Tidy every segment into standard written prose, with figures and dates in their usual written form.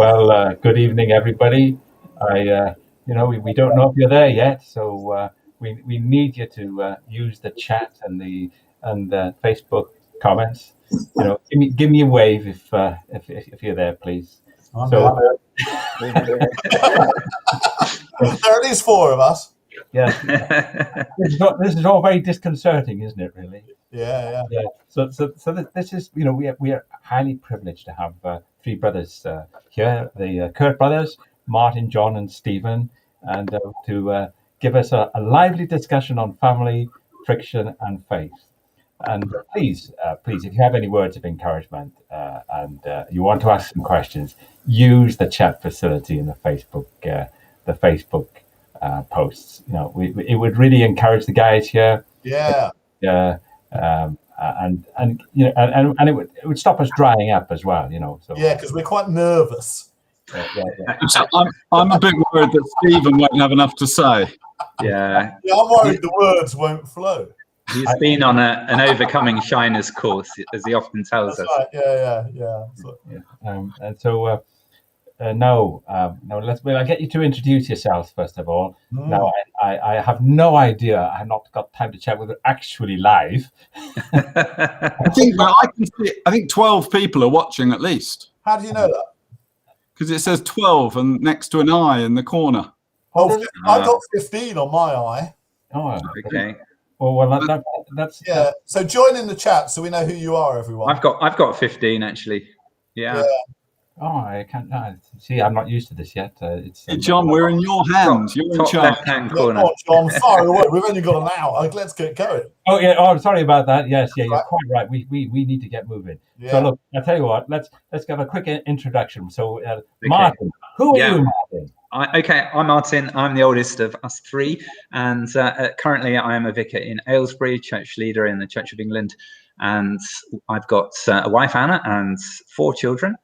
Well, good evening, everybody. We don't know if you're there yet, so we need you to use the chat and the Facebook comments. Give me a wave if you're there, please. There it is, four of us. Yeah, this is all very disconcerting, isn't it? Really. Yeah. So this is, we are highly privileged to have three brothers here, the Kuhrt brothers, Martin, John, and Stephen, and to give us a lively discussion on family, friction, and faith. And please, if you have any words of encouragement and you want to ask some questions, use the chat facility in the Facebook posts. It would really encourage the guys here. Yeah. And it would stop us drying up as well. So yeah, because we're quite nervous. So I'm a bit worried that Stephen won't have enough to say. Yeah, I'm worried the words won't flow. He's been on an overcoming shyness course, as he often tells us. Right. Yeah. And so no, I'll get you to introduce yourselves first of all. Now, I have no idea. I have not got time to check whether actually live. I think 12 people are watching at least. How do you know that? Because it says 12 and next to an eye in the corner. Oh, I got 15 on my eye. Oh, okay. Well, that's yeah. So join in the chat so we know who you are, everyone. I've got 15 actually. Yeah. Oh, I can't. See, I'm not used to this yet. Hey, John, we're in your hands. You're in charge. Left-hand corner. John, far away. We've only got an hour. Let's get going. Oh yeah. Oh, I'm sorry about that. Yes. Yeah. You're quite right. We need to get moving. Yeah. So look, I'll tell you what. Let's give a quick introduction. So, Martin, who are you, Martin? I'm Martin. I'm the oldest of us three, and currently I am a vicar in Aylesbury, church leader in the Church of England, and I've got a wife, Anna, and 4 children,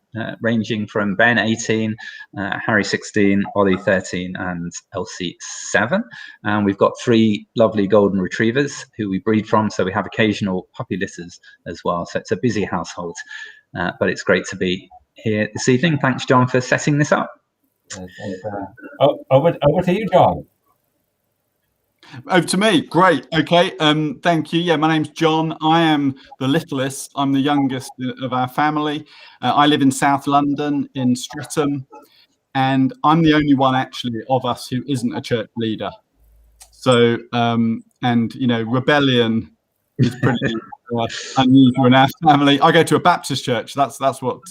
ranging from Ben, 18, Harry, 16, Ollie, 13, and Elsie, 7. And we've got 3 lovely golden retrievers who we breed from, so we have occasional puppy litters as well. So it's a busy household, but it's great to be here this evening. Thanks, John, for setting this up. Over to you, John. Over to me. Great. Okay. Thank you. Yeah, my name's John. I am the littlest. I'm the youngest of our family. I live in South London in Streatham, and I'm the only one actually of us who isn't a church leader. So, rebellion is pretty unusual in our family. I go to a Baptist church. That's what.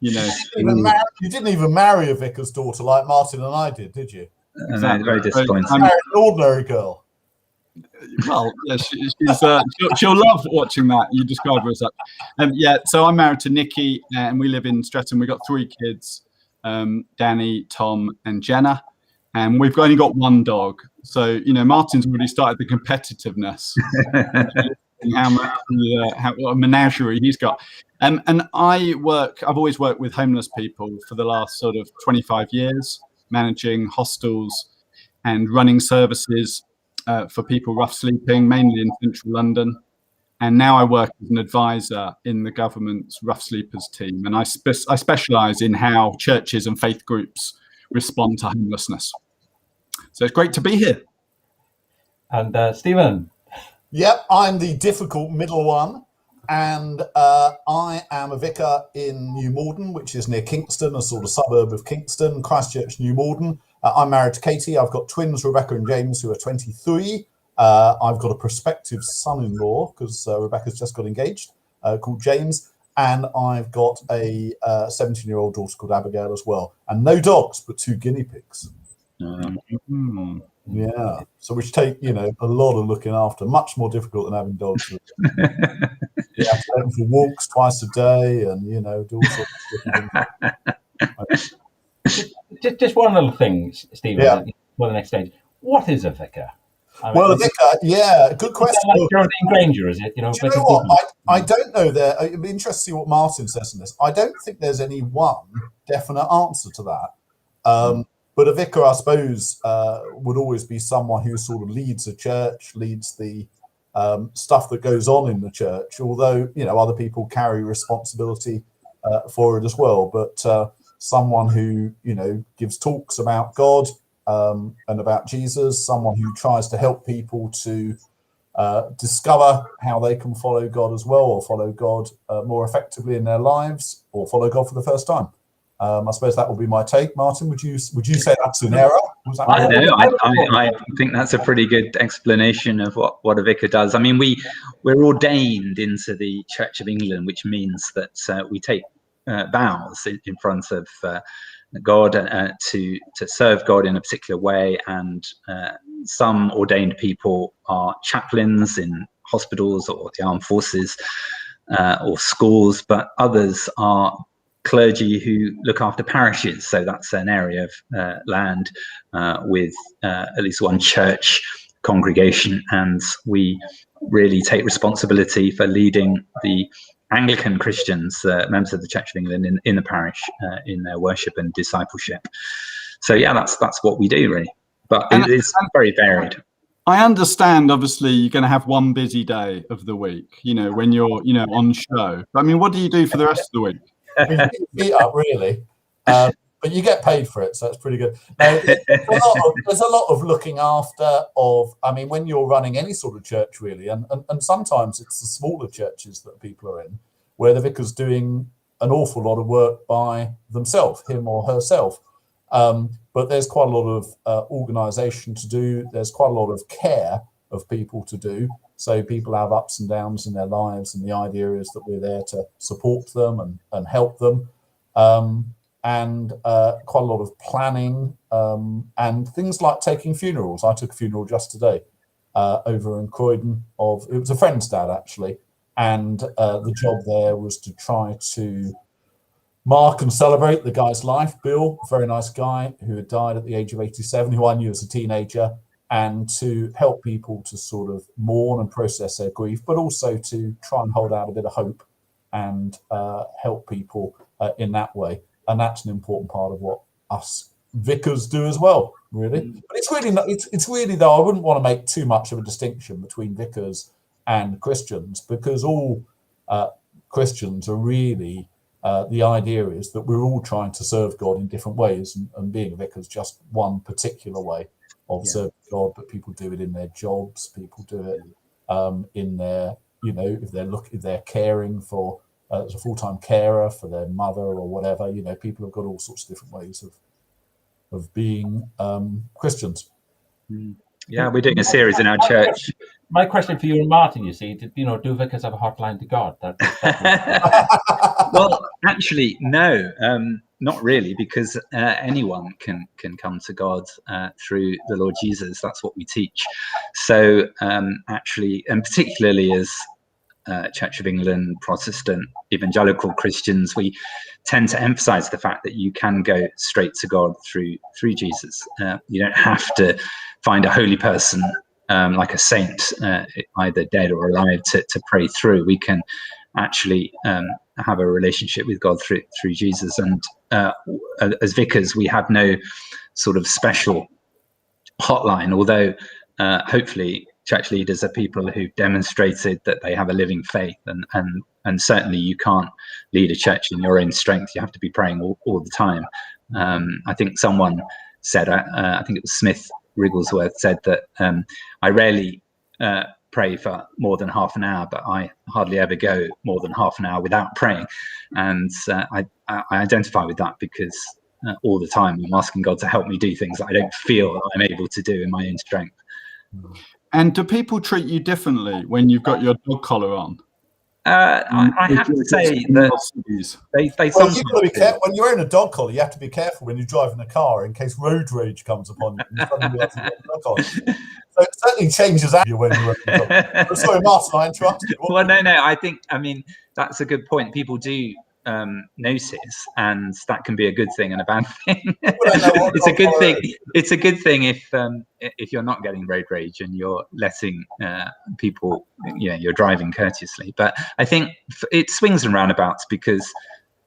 You didn't even marry a vicar's daughter like Martin and I did you? Exactly. Very disappointing. You married an ordinary girl. Well, yeah, she'll love watching that. You describe her as that. So I'm married to Nikki, and we live in Streatham. We've got 3 kids, Danny, Tom, and Jenna, and we've only got 1 dog. So Martin's already started the competitiveness. What a menagerie he's got. And I've always worked with homeless people for the last sort of 25 years, managing hostels and running services for people rough sleeping, mainly in central London. And now I work as an advisor in the government's rough sleepers team. And I specialise in how churches and faith groups respond to homelessness. So it's great to be here. And Stephen. Yep, I'm the difficult middle one. And I am a vicar in New Malden, which is near Kingston, a sort of suburb of Kingston, Christchurch, New Malden. I'm married to Katie. I've got twins, Rebecca and James, who are 23. I've got a prospective son-in-law, because Rebecca's just got engaged, called James. And I've got a 17-year-old daughter called Abigail as well. And no dogs, but 2 guinea pigs. Yeah, so which take a lot of looking after, much more difficult than having dogs. You have to take them for walks twice a day, and do all sorts of things. Just one little thing, Stephen. Yeah. For the next stage, what is a vicar? A vicar, good question. Like Geraldine Granger, is it? Do you know what? I don't know. It'd be interesting to see what Martin says on this. I don't think there's any one definite answer to that. But a vicar, I suppose, would always be someone who sort of leads a church, leads the stuff that goes on in the church, although, other people carry responsibility for it as well. But someone who, gives talks about God and about Jesus, someone who tries to help people to discover how they can follow God as well, or follow God more effectively in their lives, or follow God for the first time. I suppose that would be my take. Martin, would you say that's an error? Was that I know. I think that's a pretty good explanation of what a vicar does. I mean, we're ordained into the Church of England, which means that we take vows in front of God to serve God in a particular way, and some ordained people are chaplains in hospitals or the armed forces or schools, but others are clergy who look after parishes. So that's an area of land with at least one church congregation, and we really take responsibility for leading the Anglican Christians, members of the Church of England, in the parish, in their worship and discipleship. So yeah, that's what we do really, but it's very varied. I understand, obviously, you're going to have one busy day of the week, when you're, on show. But I mean, what do you do for the rest of the week? Beat up, really. But you get paid for it, so it's pretty good. No, there's a lot of looking after when you're running any sort of church, really, and sometimes it's the smaller churches that people are in, where the vicar's doing an awful lot of work by themselves, him or herself. But there's quite a lot of organisation to do. There's quite a lot of care of people to do. So people have ups and downs in their lives, and the idea is that we're there to support them and help them. And quite a lot of planning and things like taking funerals. I took a funeral just today over in Croydon. It was a friend's dad, actually, and the job there was to try to mark and celebrate the guy's life. Bill, a very nice guy who had died at the age of 87, who I knew as a teenager, and to help people to sort of mourn and process their grief, but also to try and hold out a bit of hope and help people in that way. And that's an important part of what us vicars do as well, really. But it's really though, I wouldn't want to make too much of a distinction between vicars and Christians, because all Christians are really, the idea is that we're all trying to serve God in different ways, and being a vicar is just one particular way of serving God. But people do it in their jobs, people do it in their, if they're caring for as a full-time carer for their mother or whatever, people have got all sorts of different ways of being Christians. Yeah, we're doing a series in our church. My question for you and Martin, do vicars have a hotline to God? Well, actually, no, not really, because anyone can come to God through the Lord Jesus. That's what we teach. So actually, and particularly as Church of England, Protestant, evangelical Christians, we tend to emphasize the fact that you can go straight to God through Jesus. You don't have to find a holy person like a saint, either dead or alive, to pray through. We can actually have a relationship with God through Jesus. And as vicars, we have no sort of special hotline, although hopefully church leaders are people who've demonstrated that they have a living faith, and certainly you can't lead a church in your own strength. You have to be praying all the time. I think someone said, I think it was Smith Wigglesworth said that I rarely pray for more than half an hour, but I hardly ever go more than half an hour without praying. And I identify with that, because all the time I'm asking God to help me do things that I don't feel I'm able to do in my own strength. And do people treat you differently when you've got your dog collar on? I have to say that they sometimes. You've got to be careful. When you're wearing a dog collar, you have to be careful when you're driving a car, in case road rage comes upon you. And suddenly you have to get a dog collar. So it certainly changes when you're wearing a dog collar. Oh, sorry, Martin, I interrupted you. Well, no. I mean, that's a good point. People do notice, and that can be a good thing and a bad thing. It's a good thing. It's a good thing if you're not getting road rage and you're letting people, you're driving courteously. But I think it swings and roundabouts, because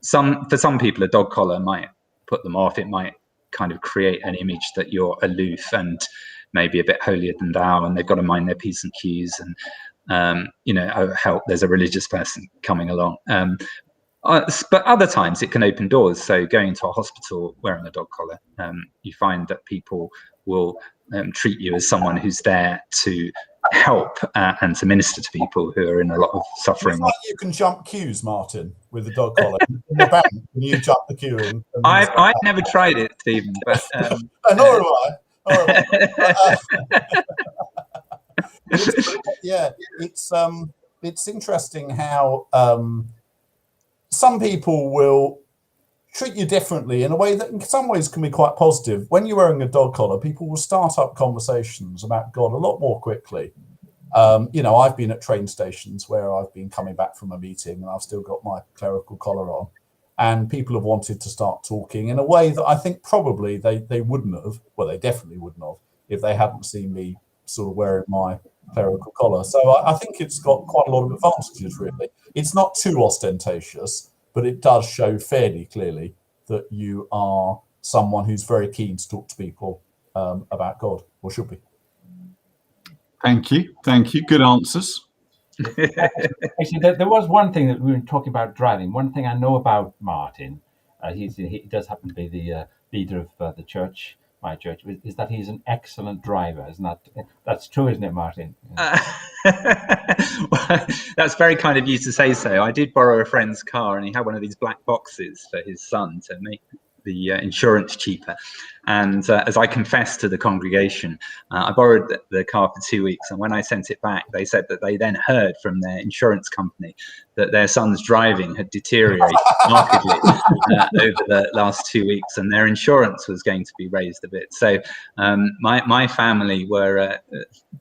for some people a dog collar might put them off. It might kind of create an image that you're aloof and maybe a bit holier than thou, and they've got to mind their P's and Q's, and help, there's a religious person coming along. But other times it can open doors. So going to a hospital wearing a dog collar, you find that people will treat you as someone who's there to help and to minister to people who are in a lot of suffering. Like you can jump queues, Martin, with a dog collar. In the bank, when you jump the queue in. I've never tried it, Stephen, but nor have I. It's interesting how some people will treat you differently in a way that in some ways can be quite positive. When you're wearing a dog collar, people will start up conversations about God a lot more quickly. I've been at train stations where I've been coming back from a meeting and I've still got my clerical collar on, and people have wanted to start talking in a way that I think probably they wouldn't have, well, they definitely wouldn't have, if they hadn't seen me sort of wearing my clerical collar. So I think it's got quite a lot of advantages, really. It's not too ostentatious, but it does show fairly clearly that you are someone who's very keen to talk to people about God, or should be. Thank you. Good answers. Actually, there was one thing that we were talking about driving. One thing I know about Martin, he does happen to be the leader of the church, my church, is that he's an excellent driver. Isn't that's true, isn't it, Martin? Well, that's very kind of you to say so. I did borrow a friend's car, and he had one of these black boxes for his son to make the insurance cheaper. And as I confessed to the congregation, I borrowed the car for 2 weeks. And when I sent it back, they said that they then heard from their insurance company that their son's driving had deteriorated markedly over the last 2 weeks, and their insurance was going to be raised a bit. So my family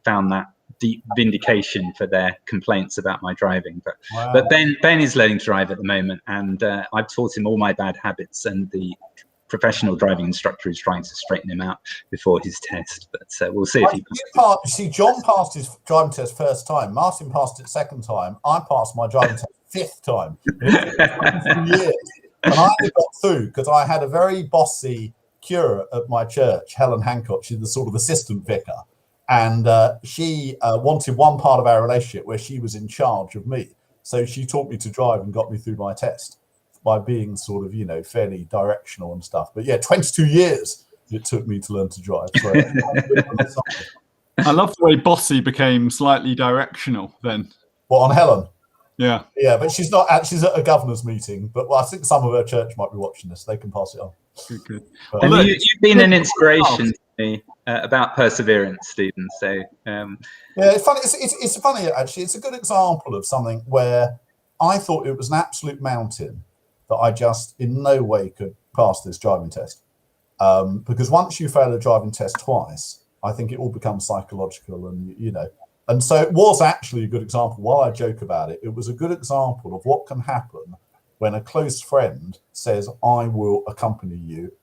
found that deep vindication for their complaints about my driving. But Ben is learning to drive at the moment, and I've taught him all my bad habits, and the professional driving instructor is trying to straighten him out before his test. But we'll see if he see, John passed his driving test first time, Martin passed it second time, I passed my driving test fifth time. Years. And I only got through because I had a very bossy curate at my church, Helen Hancock. She's the sort of assistant vicar. And she wanted one part of our relationship where she was in charge of me. So she taught me to drive and got me through my test by being sort of, fairly directional and stuff. But yeah, 22 years it took me to learn to drive. So, I love the way bossy became slightly directional then. What, on Helen? Yeah. Yeah, but she's not. She's at a governor's meeting. But I think some of her church might be watching this. They can pass it on. Good. But, and you've been an inspiration to me about perseverance, Stephen. So yeah, it's funny. It's funny actually. It's a good example of something where I thought it was an absolute mountain that I just in no way could pass this driving test. Because once you fail a driving test twice, I think it all becomes psychological, and and so it was actually a good example. While I joke about it, it was a good example of what can happen when a close friend says, I will accompany you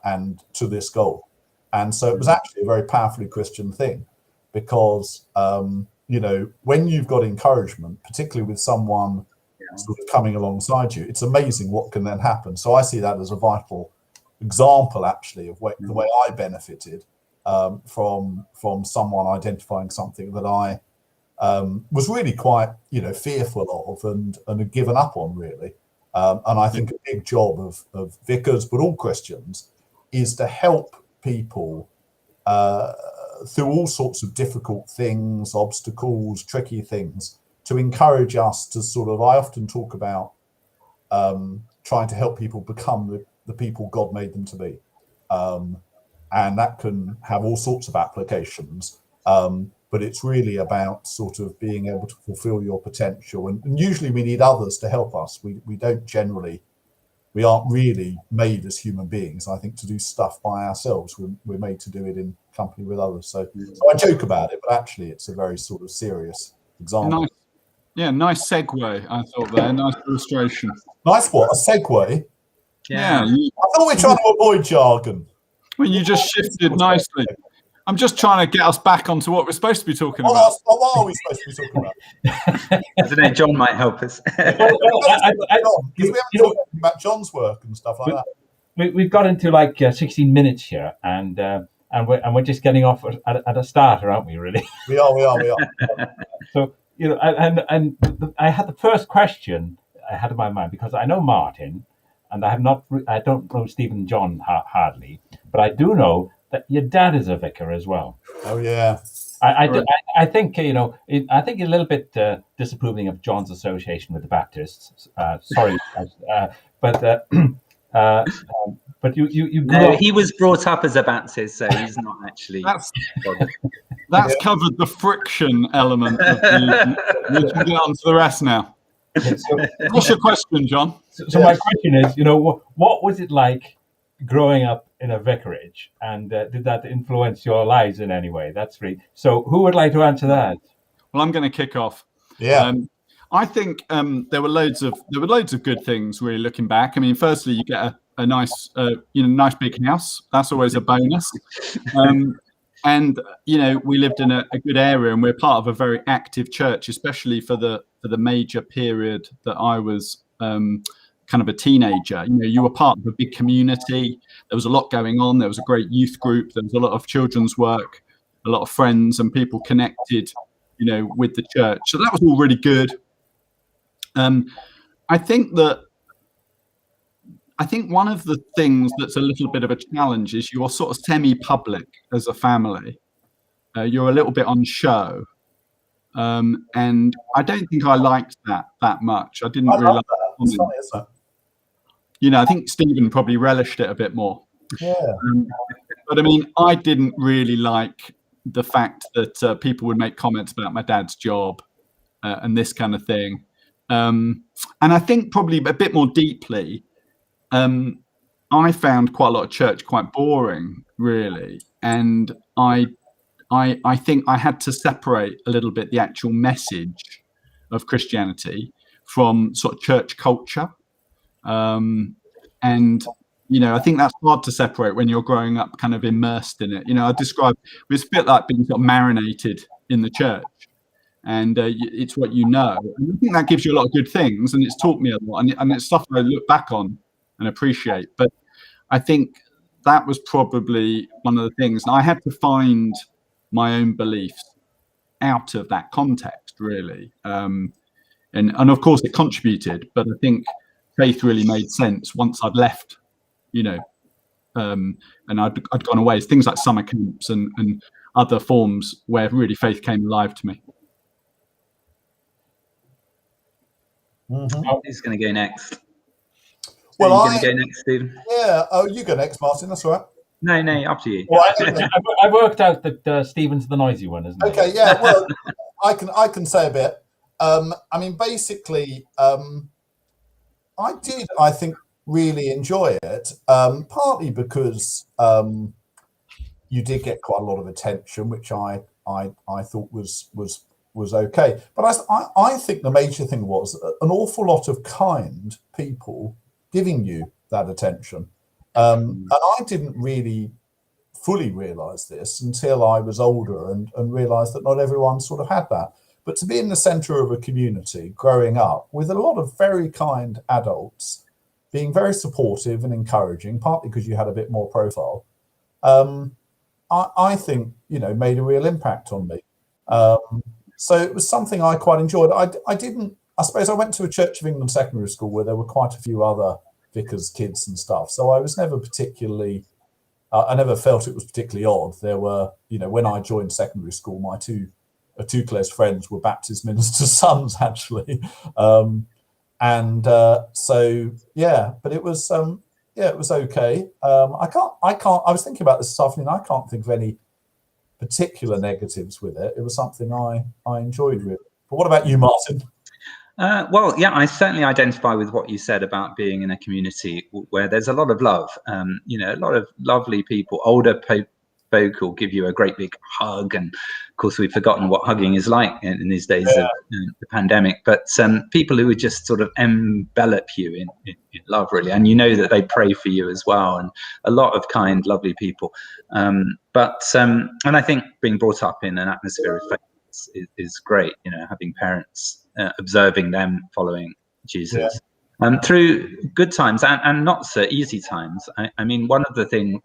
and to this goal. And so it was actually a very powerfully Christian thing, because, when you've got encouragement, particularly with someone sort of coming alongside you, it's amazing what can then happen. So I see that as a vital example, actually, of the way I benefited from someone identifying something that I was really quite, fearful of and had given up on, really. And I think a big job of vicars, but all Christians, is to help people through all sorts of difficult things, obstacles, tricky things, to encourage us to I often talk about trying to help people become the people God made them to be. And that can have all sorts of applications. But it's really about being able to fulfill your potential. And usually we need others to help us. We aren't really made as human beings, I think, to do stuff by ourselves. We're made to do it in company with others. So I joke about it, but actually it's a very serious example. Nice segue, I thought there. Nice illustration. Nice what? A segue? Yeah. I thought we were trying to avoid jargon. Well, you just shifted nicely. I'm just trying to get us back onto what we're supposed to be talking about. What are we supposed to be talking about? I don't know, John might help us. Because we haven't talked about John's work and stuff like that. We've got into 16 minutes here, and we're just getting off at a starter, aren't we? Really? We are. So and I had the first question I had in my mind, because I know Martin, and I don't know Stephen and John hardly, but I do know that your dad is a vicar as well. Oh yeah. I think I think a little bit disapproving of John's association with the Baptists. Sorry, but but you grew No, up. he was brought up as a Baptist, so he's not actually. That's covered the friction element of the. We can get on to the rest now. What's your question, John? So my question is, what was it like growing up in a vicarage, and did that influence your lives in any way? That's free. So who would like to answer that? Well, I'm going to kick off. Yeah. I think there were loads of good things. Really, looking back, I mean, firstly, you get a nice nice big house. That's always a bonus. And we lived in a good area, and we're part of a very active church, especially for the major period that I was kind of a teenager. You were part of a big community. There was a lot going on. There was a great youth group. There was a lot of children's work, a lot of friends and people connected, with the church. So that was all really good. I think one of the things that's a little bit of a challenge is you're sort of semi-public as a family. You're a little bit on show. And I don't think I liked that much. I didn't really like that. I think Stephen probably relished it a bit more. Yeah. But I mean, I didn't really like the fact that people would make comments about my dad's job and this kind of thing. And I think probably a bit more deeply, I found quite a lot of church quite boring, really. And I think I had to separate a little bit the actual message of Christianity from sort of church culture. And I think that's hard to separate when you're growing up kind of immersed in it. I describe it's a bit like being sort of marinated in the church, and it's what you know. And I think that gives you a lot of good things, and it's taught me a lot, and it's stuff I look back on and appreciate. But I think that was probably one of the things. And I had to find my own beliefs out of that context, really. And of course it contributed, but I think faith really made sense once I'd left, and I'd gone away. It's things like summer camps and other forms where really faith came alive to me. Mm-hmm. Who's going to go next? Well, are you going to go next, Stephen? Yeah. Oh, you go next, Martin. That's all right. No, up to you. Well, I worked out that Stephen's the noisy one, isn't he? Okay. Yeah. Well, I can say a bit. I mean, basically, I did, I think, really enjoy it, partly because you did get quite a lot of attention, which I thought was okay. But I think the major thing was an awful lot of kind people giving you that attention. And I didn't really fully realise this until I was older and realised that not everyone sort of had that. But to be in the centre of a community, growing up with a lot of very kind adults, being very supportive and encouraging, partly because you had a bit more profile, I think, made a real impact on me. So it was something I quite enjoyed. I suppose I went to a Church of England secondary school where there were quite a few other vicars' kids and stuff. So I was never particularly, I never felt it was particularly odd. There were, when I joined secondary school, my two close friends were Baptist ministers' sons, actually. So yeah, but it was it was okay. I was thinking about this afternoon. I can't think of any particular negatives with it. It was something I enjoyed really. But what about you, Martin? Well, yeah, I certainly identify with what you said about being in a community where there's a lot of love. A lot of lovely people, older folk will give you a great big hug, and of course we've forgotten what hugging is like in these days of the pandemic, but people who would just sort of envelop you in love, really, and that they pray for you as well, and a lot of kind, lovely people. And I think being brought up in an atmosphere of faith is great, having parents, observing them following Jesus. Through good times and not so easy times. I mean, one of the things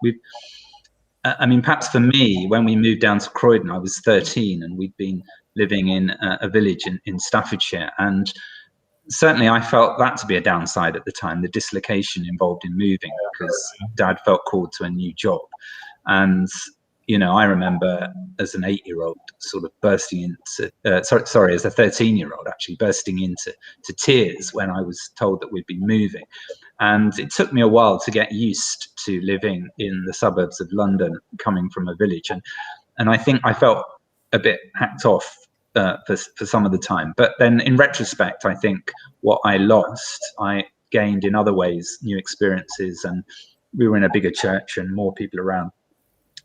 perhaps for me, when we moved down to Croydon, I was 13, and we'd been living in a village in Staffordshire. And certainly I felt that to be a downside at the time, the dislocation involved in moving, because Dad felt called to a new job. And, you know, I remember as an 8-year-old sort of bursting into, as a 13-year-old actually bursting into tears when I was told that we'd be moving. And it took me a while to get used to living in the suburbs of London, coming from a village. And I think I felt a bit hacked off for some of the time. But then in retrospect, I think what I lost, I gained in other ways, new experiences, and we were in a bigger church and more people around.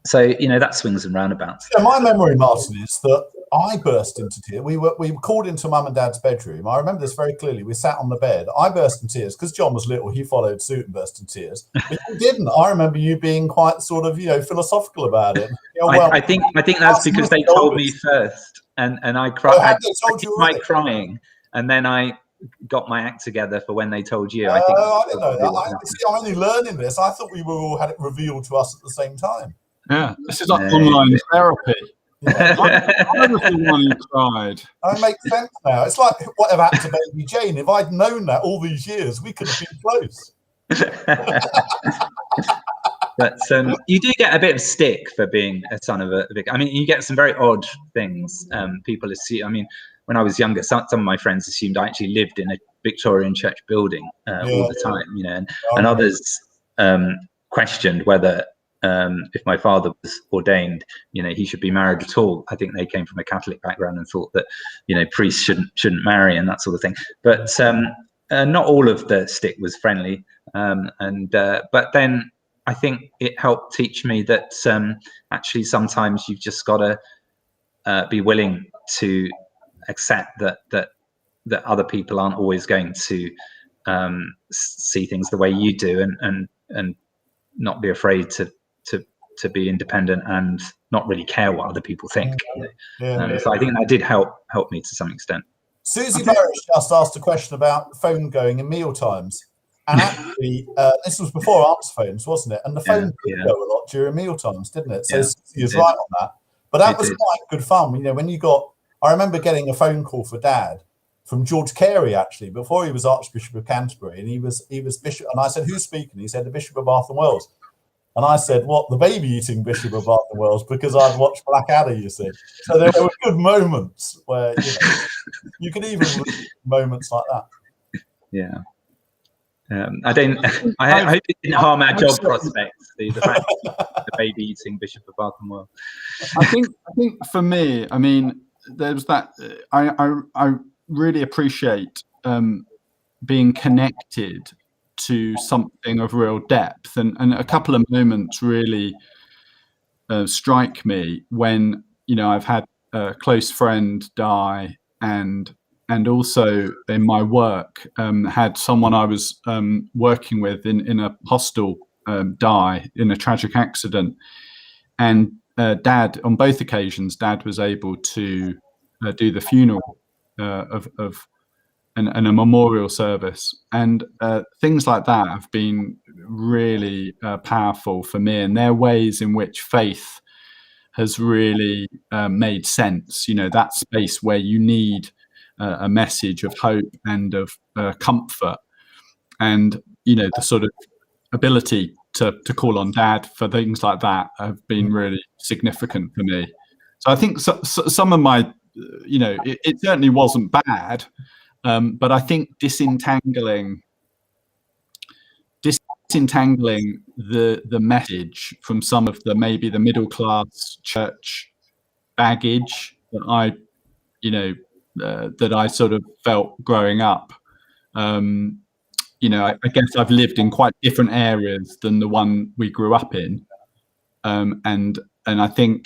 So, you know, that swings and roundabouts. Yeah, my memory, Martin, is that I burst into tears. We were called into Mum and Dad's bedroom. I remember this very clearly. We sat on the bed. I burst in tears because John was little. He followed suit and burst in tears. But you didn't. I remember you being quite sort of, you know, philosophical about it. You know, I think that's because they told me first, and I cried. I did crying, and then I got my act together for when they told you. I didn't know that. I'm only learning this. I thought we were all had it revealed to us at the same time. Yeah, this is like online therapy. Yeah. I was the one who cried. It makes sense now. It's like whatever happened to Baby Jane. If I'd known that all these years, we could have been close. But you do get a bit of stick for being a son of a vicar. I mean, you get some very odd things. People assume. I mean, when I was younger, some of my friends assumed I actually lived in a Victorian church building all the time. You know, and others questioned whether. If my father was ordained, you know, he should be married at all. I think they came from a Catholic background and thought that, you know, priests shouldn't marry and that sort of thing. But not all of the stick was friendly. But then I think it helped teach me that actually sometimes you've just got to be willing to accept that other people aren't always going to see things the way you do, and not be afraid to be independent and not really care what other people think. So I think that did help me to some extent. Susie Burris just asked a question about the phone going in meal times, and actually this was before answer phones, wasn't it? And the phone did go a lot during meal times, didn't it? So Susie is right on that. But that was quite good fun. You know, when you got, I remember getting a phone call for Dad from George Carey, actually, before he was Archbishop of Canterbury, and he was bishop. And I said, "Who's speaking?" He said, "The Bishop of Bath and Wells." And I said, "What, the baby-eating Bishop of Bath and Wells?" Because I'd watched Blackadder, you see. So there were good moments where, you know, you could even moments like that. Yeah. I hope it didn't harm our job prospects, the fact the baby-eating Bishop of Bath and Wells. I think for me, I mean, there's that. I really appreciate being connected to something of real depth, and a couple of moments really strike me when, you know, I've had a close friend die, and also in my work had someone I was working with in a hostel die in a tragic accident, and Dad, on both occasions, Dad was able to do the funeral and a memorial service, and things like that have been really powerful for me, and they're ways in which faith has really made sense. You know, that space where you need a message of hope and of comfort, and, you know, the sort of ability to call on Dad for things like that have been really significant for me. So I think some of my, you know, it certainly wasn't bad. But I think disentangling the message from some of the maybe the middle class church baggage that I, you know, that I sort of felt growing up. You know, I guess I've lived in quite different areas than the one we grew up in, and I think,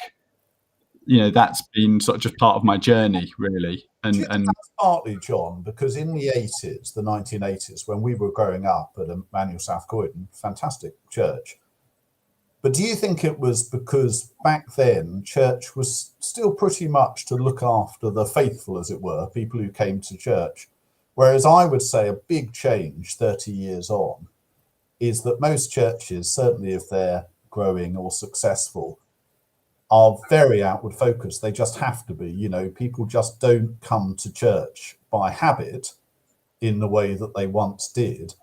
you know, that's been sort of just part of my journey, really. And that's partly, John, because in the 80s, the 1980s, when we were growing up at Emmanuel South Croydon, fantastic church. But do you think it was because back then church was still pretty much to look after the faithful, as it were, people who came to church? Whereas I would say a big change 30 years on is that most churches, certainly if they're growing or successful, are very outward focused. They just have to be. You know, people just don't come to church by habit. in the way that they once did.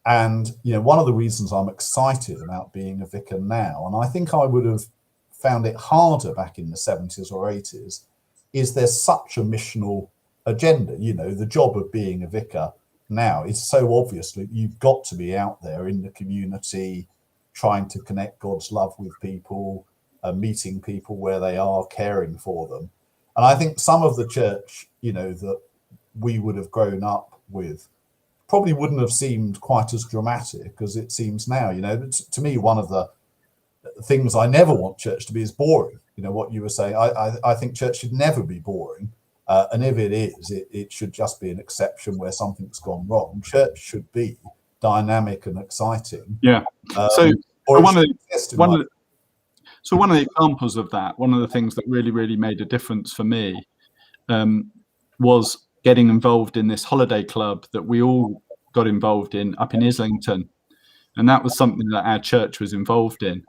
And, one of the reasons I'm excited about being a vicar now, and I think I would have found it harder back in the 70s or 80s, is there's such a missional agenda. The job of being a vicar now is so obviously you've got to be out there in the community, trying to connect God's love with people, meeting people where they are, caring for them. And I think some of the church, that we would have grown up with probably wouldn't have seemed quite as dramatic as it seems now. To me, one of the things I never want church to be is boring. What you were saying, I think church should never be boring. And if it is, it should just be an exception where something's gone wrong. Church should be dynamic and exciting. Yeah. So one of the examples of that, one of the things that really, really made a difference for me was getting involved in this holiday club that we all got involved in up in Islington. And that was something that our church was involved in.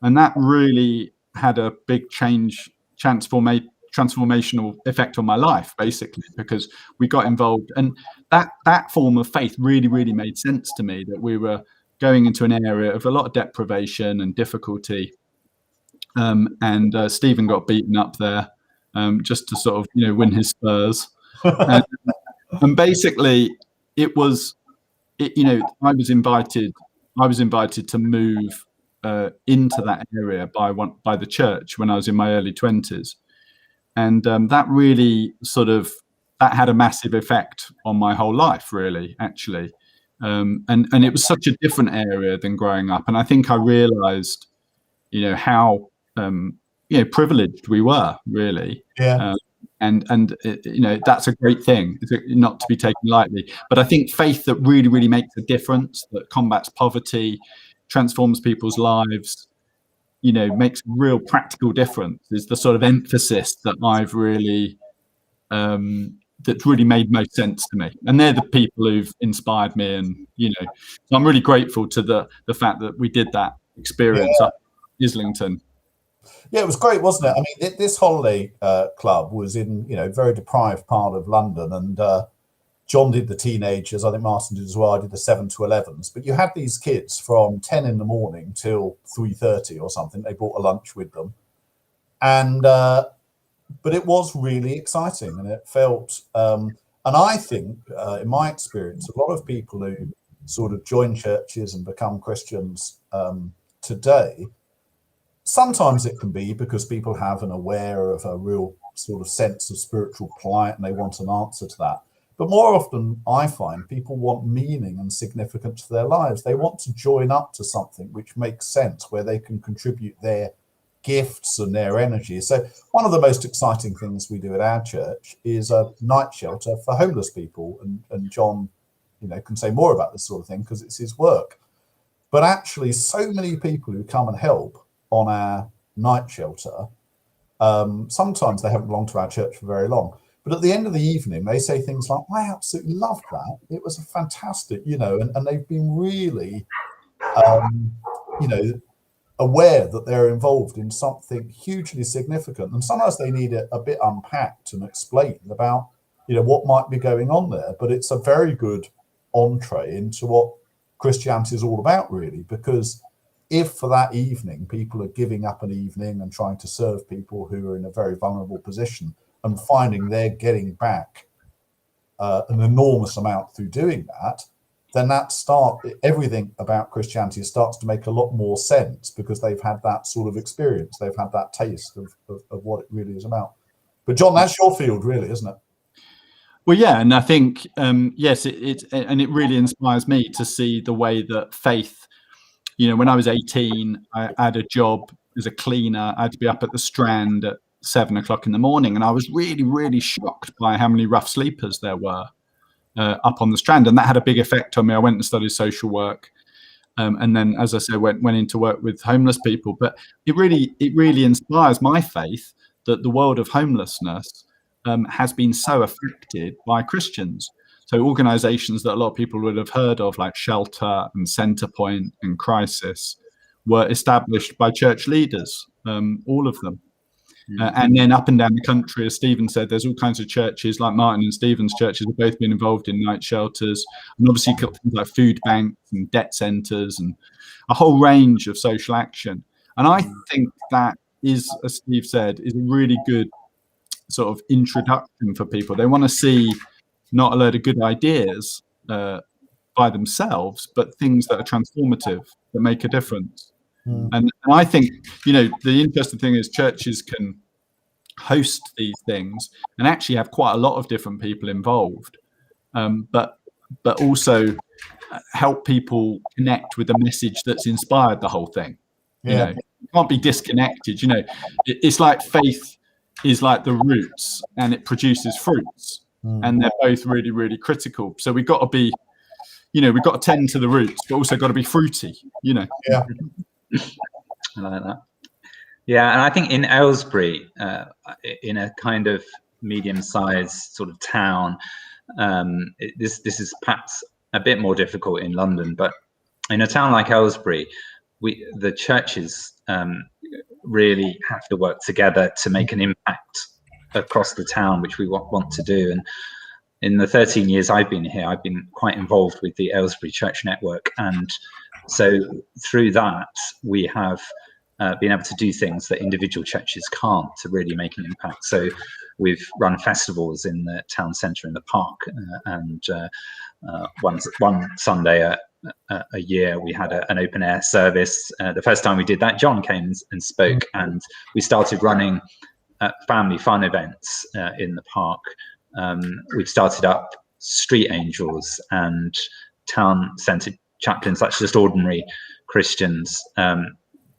And that really had a big transformational effect on my life, basically, because we got involved. And that form of faith really, really made sense to me, that we were going into an area of a lot of deprivation and difficulty. And Stephen got beaten up there just to sort of, win his spurs. And basically, I was invited to move into that area by the church when I was in my early 20s, and that really that had a massive effect on my whole life, really, actually. And it was such a different area than growing up, and I think I realised, how privileged we were, really. Yeah. And that's a great thing. It's not to be taken lightly. But I think faith that really, really makes a difference, that combats poverty, transforms people's lives, makes a real practical difference, is the sort of emphasis that I've really, that's really made most sense to me. And they're the people who've inspired me. And, so I'm really grateful to the fact that we did that experience up in Islington. Yeah, it was great, wasn't it? I mean, this holiday club was in, a very deprived part of London, and John did the teenagers. I think Martin did as well. I did the 7 to 11s. But you had these kids from 10 in the morning till 3:30 or something. They brought a lunch with them, and but it was really exciting, and it felt. And I think, in my experience, a lot of people who sort of join churches and become Christians today. Sometimes it can be because people have an aware of a real sort of sense of spiritual plight and they want an answer to that. But more often, I find people want meaning and significance to their lives. They want to join up to something which makes sense, where they can contribute their gifts and their energy. So one of the most exciting things we do at our church is a night shelter for homeless people. And John, can say more about this sort of thing because it's his work. But actually, so many people who come and help on our night shelter, sometimes they haven't belonged to our church for very long, but at the end of the evening they say things like, I absolutely loved that, it was a fantastic, and they've been really aware that they're involved in something hugely significant, and sometimes they need it a bit unpacked and explained about what might be going on there. But it's a very good entree into what Christianity is all about, really, because if for that evening people are giving up an evening and trying to serve people who are in a very vulnerable position and finding they're getting back an enormous amount through doing that, then everything about Christianity starts to make a lot more sense, because they've had that sort of experience, they've had that taste of what it really is about. But John, that's your field, really, isn't it? Well, yeah, and I think yes, it really inspires me to see the way that faith. When I was 18, I had a job as a cleaner. I had to be up at the Strand at 7 o'clock in the morning, and I was really, really shocked by how many rough sleepers there were up on the Strand, and that had a big effect on me. I went and studied social work, and then, as I said, went into work with homeless people. But it really inspires my faith that the world of homelessness has been so affected by Christians. So organisations that a lot of people would have heard of, like Shelter and Centrepoint and Crisis, were established by church leaders, all of them. And then up and down the country, as Stephen said, there's all kinds of churches, like Martin and Stephen's churches have both been involved in night shelters, and obviously got things like food banks and debt centres and a whole range of social action. And I think that is, as Steve said, is a really good sort of introduction for people. They want to see not a load of good ideas by themselves, but things that are transformative, that make a difference. And I think, the interesting thing is churches can host these things and actually have quite a lot of different people involved, but also help people connect with the message that's inspired the whole thing. You can't be disconnected. It's like faith is like the roots and it produces fruits, and they're both really, really critical. So we've got to be, we've got to tend to the roots, but also got to be fruity. I like that. Yeah, and I think in Aylesbury, in a kind of medium-sized sort of town, this is perhaps a bit more difficult in London, but in a town like Aylesbury, the churches really have to work together to make an impact across the town, which we want to do. And in the 13 years I've been here, I've been quite involved with the Aylesbury Church Network, and so through that we have been able to do things that individual churches can't to really make an impact. So we've run festivals in the town centre in the park, and one Sunday a year we had an open air service. The first time we did that, John came and spoke, and we started running family fun events in the park. We've started up street angels and town centre chaplains, such as ordinary Christians,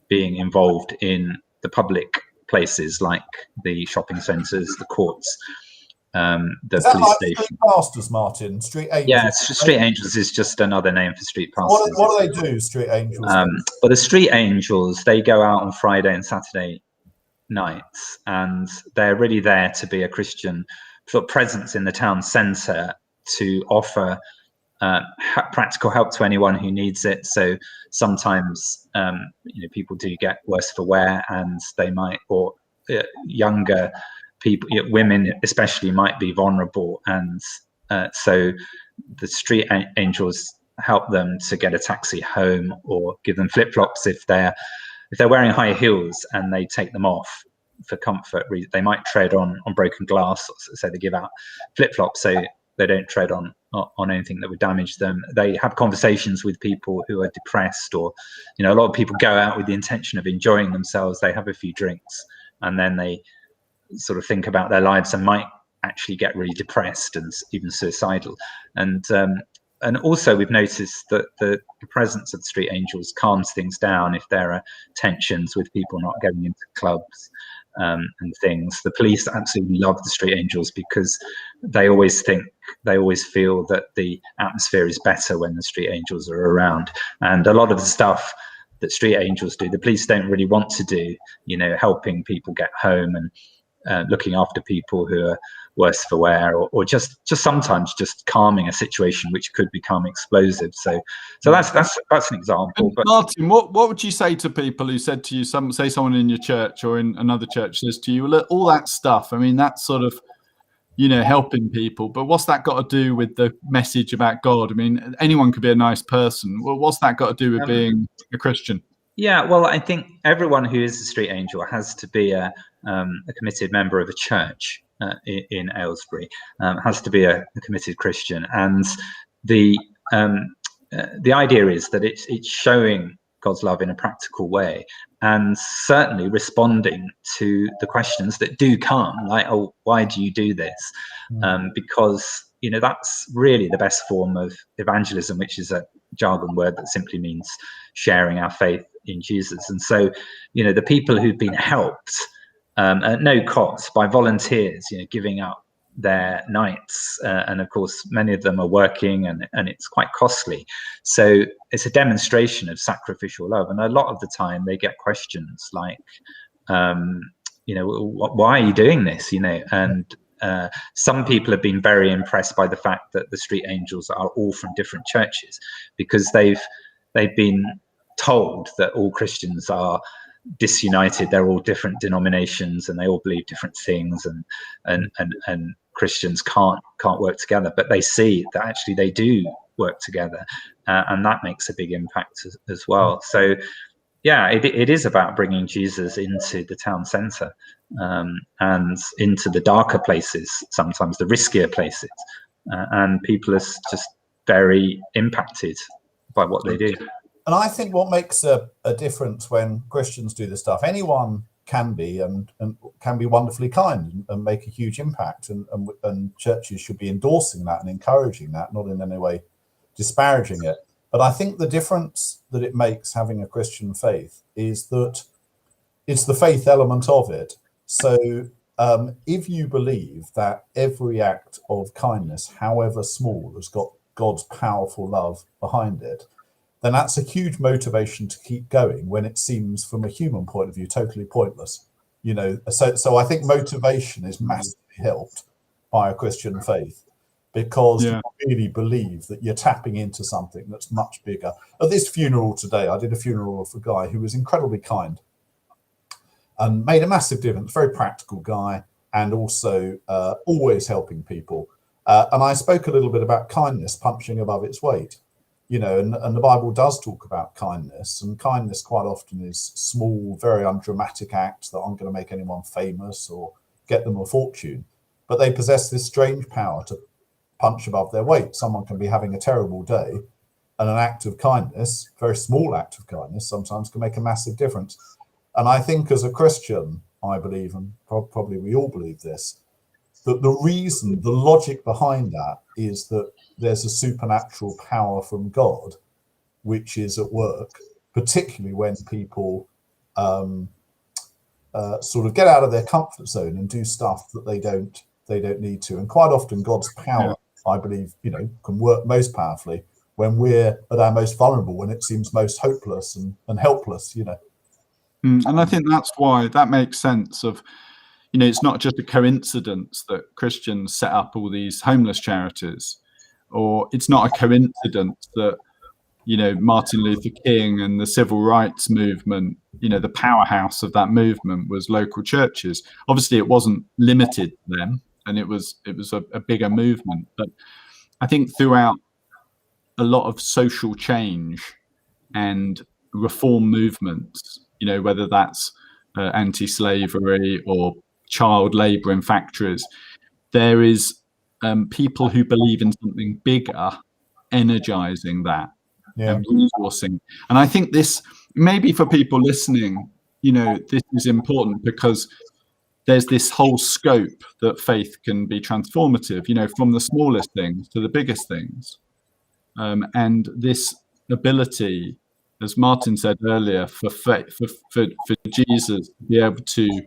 being involved in the public places like the shopping centres, the courts, the police station. Street pastors, Martin? Street angels? Yeah, street angels is just another name for street pastors. What do they do, street angels? But the street angels, they go out on Friday and Saturday nights, and they're really there to be a Christian sort of presence in the town centre to offer practical help to anyone who needs it. So sometimes people do get worse for wear, and they might, or younger people, women especially, might be vulnerable, and so the street angels help them to get a taxi home, or give them flip-flops if they're wearing high heels and they take them off for comfort. They might tread on broken glass, so they give out flip-flops so they don't tread on anything that would damage them. They have conversations with people who are depressed, or a lot of people go out with the intention of enjoying themselves. They have a few drinks and then they sort of think about their lives and might actually get really depressed and even suicidal. And also we've noticed that the presence of the street angels calms things down if there are tensions with people not going into clubs and things. The police absolutely love the street angels because they always feel that the atmosphere is better when the street angels are around. And a lot of the stuff that street angels do, the police don't really want to do, helping people get home and looking after people who are worse for wear, or just sometimes just calming a situation which could become explosive. So that's an example. But Martin, what would you say to people who said to you, say someone in your church or in another church says to you, look, all that stuff, I mean, that's sort of, helping people, but what's that got to do with the message about God? I mean, anyone could be a nice person. Well, what's that got to do with being a Christian? Yeah, well, I think everyone who is a street angel has to be a committed member of a church in Aylesbury, has to be a committed Christian. And the idea is that it's showing God's love in a practical way, and certainly responding to the questions that do come, like, oh, why do you do this? Because that's really the best form of evangelism, which is a jargon word that simply means sharing our faith in Jesus. And so the people who've been helped at no cost by volunteers, giving up their nights, and of course many of them are working, and it's quite costly. So it's a demonstration of sacrificial love, and a lot of the time they get questions like, why are you doing this? And some people have been very impressed by the fact that the street angels are all from different churches, because they've been told that all Christians are disunited. They're all different denominations, and they all believe different things, and Christians can't work together. But they see that actually they do work together, and that makes a big impact as well. So yeah, it is about bringing Jesus into the town centre, and into the darker places, sometimes the riskier places, and people are just very impacted by what they do. And I think what makes a difference when Christians do this stuff, anyone can be and can be wonderfully kind and make a huge impact, and churches should be endorsing that and encouraging that, not in any way disparaging it. But I think the difference that it makes having a Christian faith is that it's the faith element of it. So if you believe that every act of kindness, however small, has got God's powerful love behind it, then that's a huge motivation to keep going when it seems, from a human point of view, totally pointless. So I think motivation is massively helped by a Christian faith, because you really believe that you're tapping into something that's much bigger. At this funeral today, I did a funeral of a guy who was incredibly kind and made a massive difference, very practical guy, and also always helping people. And I spoke a little bit about kindness punching above its weight. And the Bible does talk about kindness, and kindness quite often is small, very undramatic acts that aren't going to make anyone famous or get them a fortune, but they possess this strange power to punch above their weight. Someone can be having a terrible day, and an act of kindness, very small act of kindness, sometimes can make a massive difference. And I think as a Christian, I believe, and probably we all believe this, that the reason, the logic behind that is that there's a supernatural power from God which is at work, particularly when people sort of get out of their comfort zone and do stuff that they don't need to. And quite often God's power, I believe, can work most powerfully when we're at our most vulnerable, when it seems most hopeless and helpless, And I think that's why that makes sense of, it's not just a coincidence that Christians set up all these homeless charities, or it's not a coincidence that, Martin Luther King and the civil rights movement, the powerhouse of that movement was local churches. Obviously, it wasn't limited to them, and it was a bigger movement. But I think throughout a lot of social change and reform movements, whether that's anti-slavery or child labour in factories, there is people who believe in something bigger energizing that and resourcing. And I think this, maybe for people listening, this is important because there's this whole scope that faith can be transformative, from the smallest things to the biggest things. And this ability, as Martin said earlier, for Jesus to be able to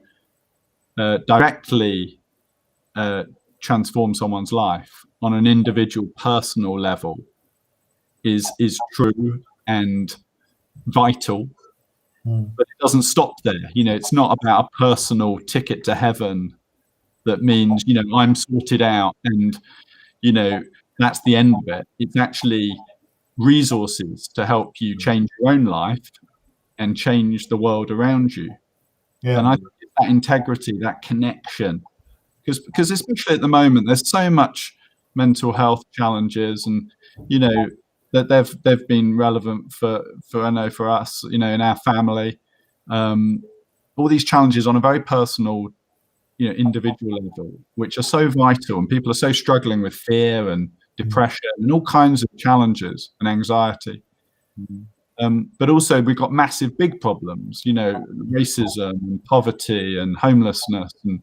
directly transform someone's life on an individual, personal level is true and vital. But it doesn't stop there. It's not about a personal ticket to heaven that means, I'm sorted out and, that's the end of it. It's actually resources to help you change your own life and change the world around you. And I think that integrity, that connection, because especially at the moment, there's so much mental health challenges, and that they've been relevant for I know for us, in our family, all these challenges on a very personal, individual level, which are so vital, and people are so struggling with fear and depression and all kinds of challenges and anxiety. But also we've got massive big problems, racism and poverty and homelessness and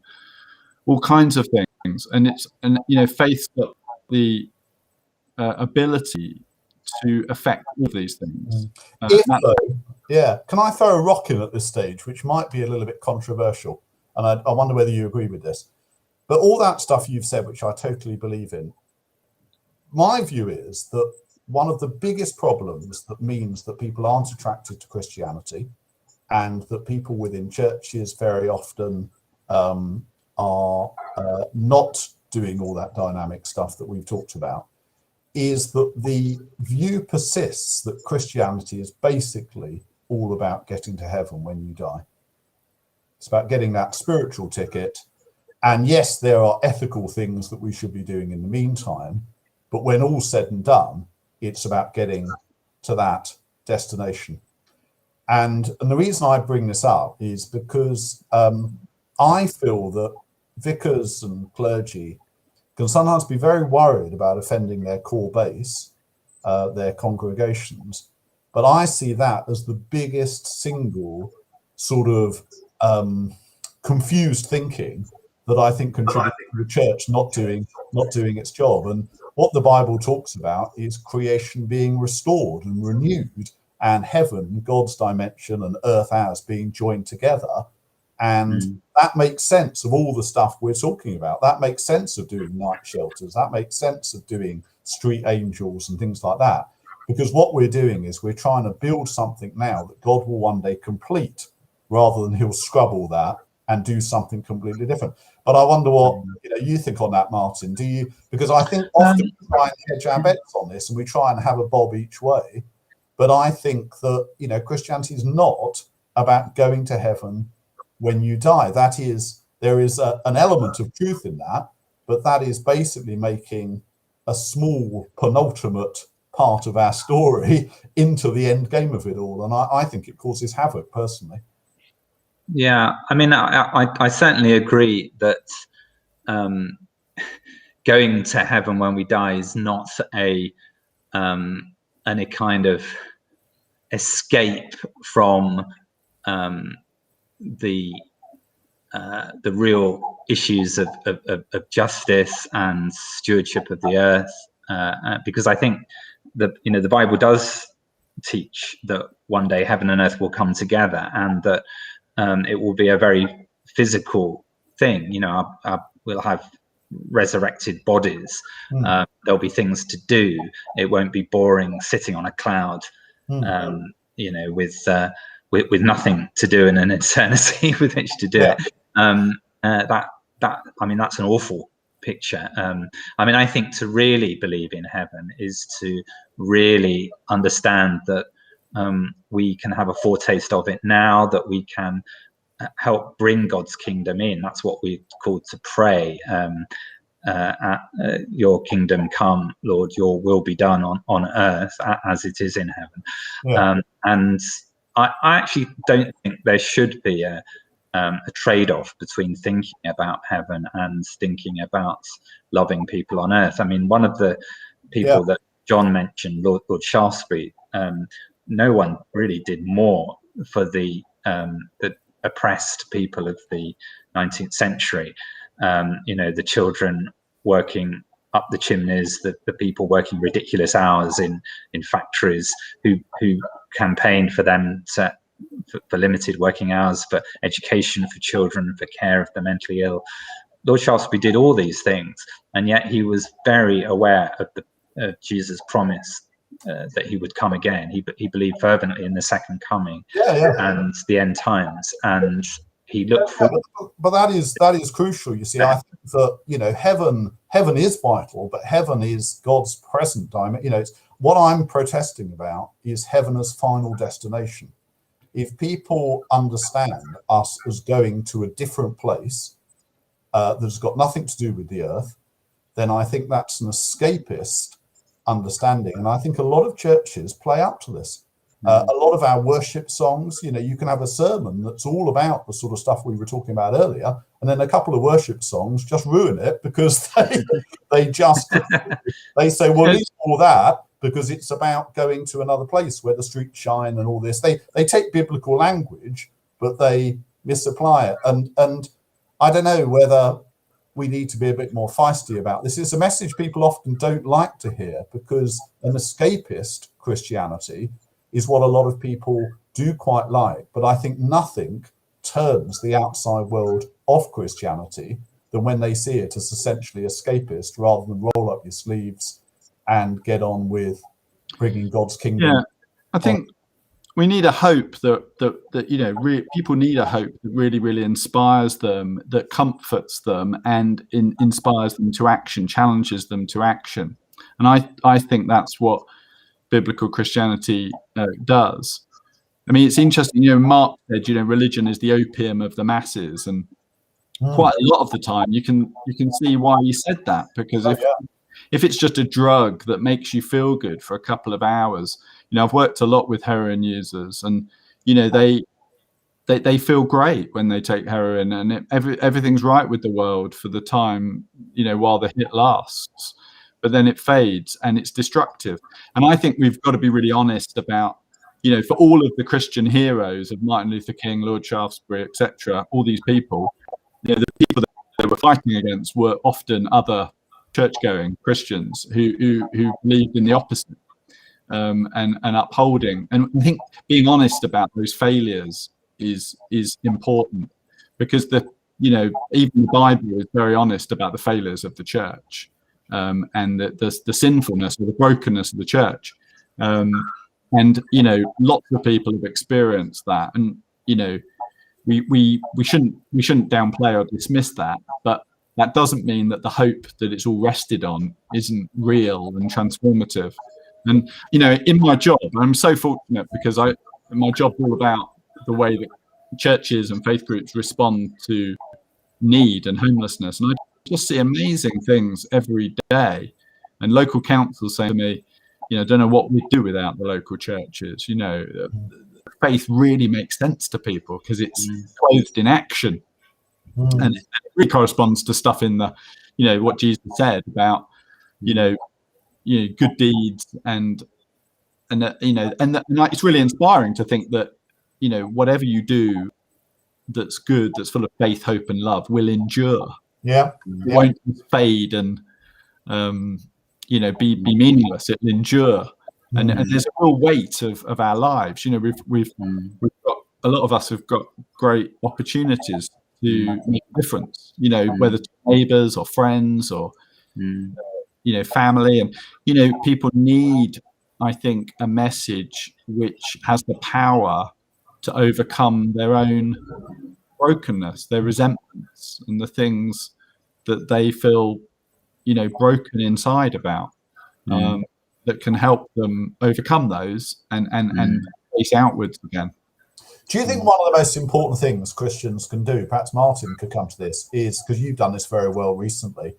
all kinds of things. And faith's got the ability to affect all of these things. Can I throw a rock in at this stage, which might be a little bit controversial, and I wonder whether you agree with this. But all that stuff you've said, which I totally believe in, my view is that one of the biggest problems that means that people aren't attracted to Christianity, and that people within churches very often are not doing all that dynamic stuff that we've talked about, is that the view persists that Christianity is basically all about getting to heaven when you die. It's about getting that spiritual ticket. And yes, there are ethical things that we should be doing in the meantime, but when all's said and done, it's about getting to that destination. And the reason I bring this up is because I feel that vicars and clergy can sometimes be very worried about offending their core base, their congregations. But I see that as the biggest single sort of confused thinking that I think contributes to the church not doing its job. And what the Bible talks about is creation being restored and renewed, and heaven, God's dimension, and earth as being joined together. And that makes sense of all the stuff we're talking about. That makes sense of doing night shelters. That makes sense of doing street angels and things like that. Because what we're doing is we're trying to build something now that God will one day complete, rather than he'll scrub all that and do something completely different. But I wonder what you think on that, Martin. Do you? Because I think often we try and hedge our bets on this, and we try and have a bob each way. But I think that Christianity is not about going to heaven when you die. That is, there is an element of truth in that, but that is basically making a small penultimate part of our story into the end game of it all. And I think it causes havoc personally. Yeah, I mean, I certainly agree that going to heaven when we die is not any kind of escape from the real issues of justice and stewardship of the earth, because I think the Bible does teach that one day heaven and earth will come together, and that it will be a very physical thing. We'll have resurrected bodies. There'll be things to do. It won't be boring sitting on a cloud, with nothing to do in an eternity with which to do it. That's an awful picture. I think to really believe in heaven is to really understand that we can have a foretaste of it now, that we can help bring God's kingdom in. That's what we're called to pray. Your kingdom come, Lord, your will be done on earth as it is in heaven. And I actually don't think there should be a trade-off between thinking about heaven and thinking about loving people on earth. I mean, one of the people that John mentioned, Lord Shaftesbury, no one really did more for the oppressed people of the 19th century. The children working up the chimneys, the people working ridiculous hours in factories, who campaigned for them for limited working hours, for education for children, for care of the mentally ill. Lord Shaftesbury did all these things, and yet he was very aware of Jesus' promise that he would come again. He believed fervently in the second coming and the end times, and he looked forward. But that is crucial. You see, I think that heaven is vital, but heaven is God's present dimension. What I'm protesting about is heaven as final destination. If people understand us as going to a different place that's got nothing to do with the earth, then I think that's an escapist understanding. And I think a lot of churches play up to this. A lot of our worship songs, you can have a sermon that's all about the sort of stuff we were talking about earlier, and then a couple of worship songs just ruin it because they say, well, leave all that because it's about going to another place where the streets shine and all this. They take biblical language, but they misapply it. And I don't know whether we need to be a bit more feisty about this. It's a message people often don't like to hear, because an escapist Christianity is what a lot of people do quite like. But I think nothing turns the outside world off Christianity than when they see it as essentially escapist, rather than roll up your sleeves and get on with bringing God's kingdom. Yeah, I think we need a hope that people need a hope that really inspires them, that comforts them, and inspires them to action, challenges them to action. And I think that's what biblical Christianity does. I mean, it's interesting, you know, Mark said, you know, religion is the opium of the masses, and quite a lot of the time you can see why he said that, because if it's just a drug that makes you feel good for a couple of hours, you know, I've worked a lot with heroin users, and you know, they feel great when they take heroin, and everything's right with the world for the time, you know, while the hit lasts, but then it fades and it's destructive. And I think we've got to be really honest about, you know, for all of the Christian heroes of Martin Luther King, Lord Shaftesbury, etc., all these people, you know, the people that they were fighting against were often other church-going Christians who believed in the opposite, and upholding. And I think being honest about those failures is important, because you know, even the Bible is very honest about the failures of the church, and the sinfulness or the brokenness of the church. And you know, lots of people have experienced that, and you know, we shouldn't downplay or dismiss that, but that doesn't mean that the hope that it's all rested on isn't real and transformative. And you know, in my job, I'm so fortunate because my job's all about the way that churches and faith groups respond to need and homelessness, and I just see amazing things every day. And local councils say to me, you know, don't know what we'd do without the local churches. You know, faith really makes sense to people because it's clothed in action, and it really corresponds to stuff in the, you know, what Jesus said about, you know, good deeds, and you know, and it's really inspiring to think that, you know, whatever you do that's good, that's full of faith, hope, and love, will endure. It won't fade and you know, be meaningless. It'll endure, and there's a real weight of our lives. You know, we've got, a lot of us have got great opportunities to make a difference. You know, whether to neighbours or friends or you know, family, and you know, people need, I think, a message which has the power to overcome their own brokenness, their resentments, and the things that they feel, you know, broken inside about, that can help them overcome those and face outwards again. Do you think one of the most important things Christians can do, perhaps Martin could come to this, is, because you've done this very well recently,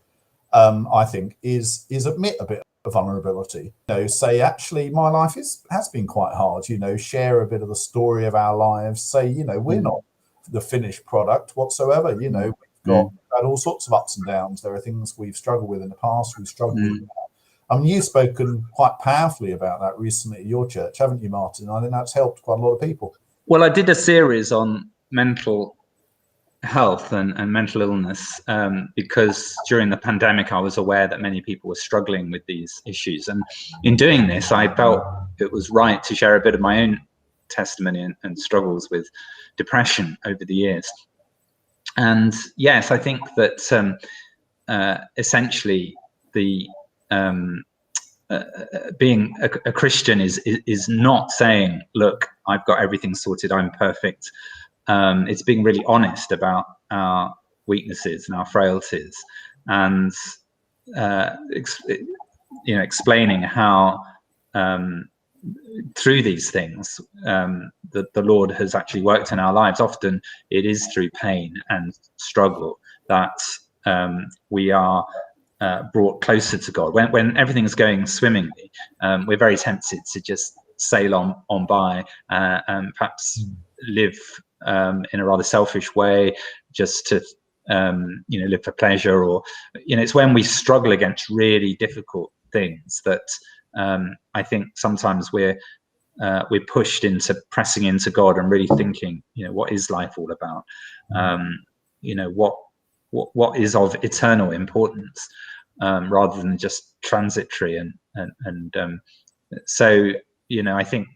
I think, is admit a bit of vulnerability. You know, say, actually, my life has been quite hard. You know, share a bit of the story of our lives. Say, you know, we're not the finished product whatsoever. You know, we've had all sorts of ups and downs. There are things we've struggled with in the past. We've struggled with now. I mean, you've spoken quite powerfully about that recently at your church, haven't you, Martin? I think that's helped quite a lot of people. Well, I did a series on mental health and mental illness because during the pandemic, I was aware that many people were struggling with these issues. And in doing this, I felt it was right to share a bit of my own testimony and struggles with depression over the years. And yes, I think that essentially the being a Christian is not saying, look, I've got everything sorted, I'm perfect. It's being really honest about our weaknesses and our frailties, and you know, explaining how through these things that the Lord has actually worked in our lives. Often it is through pain and struggle that we are brought closer to God. When everything is going swimmingly, we're very tempted to just sail on by and perhaps live in a rather selfish way, just to you know, live for pleasure, or you know, it's when we struggle against really difficult things that I think sometimes we're pushed into pressing into God and really thinking, you know, what is life all about? You know, what is of eternal importance, rather than just transitory, and so, you know, I think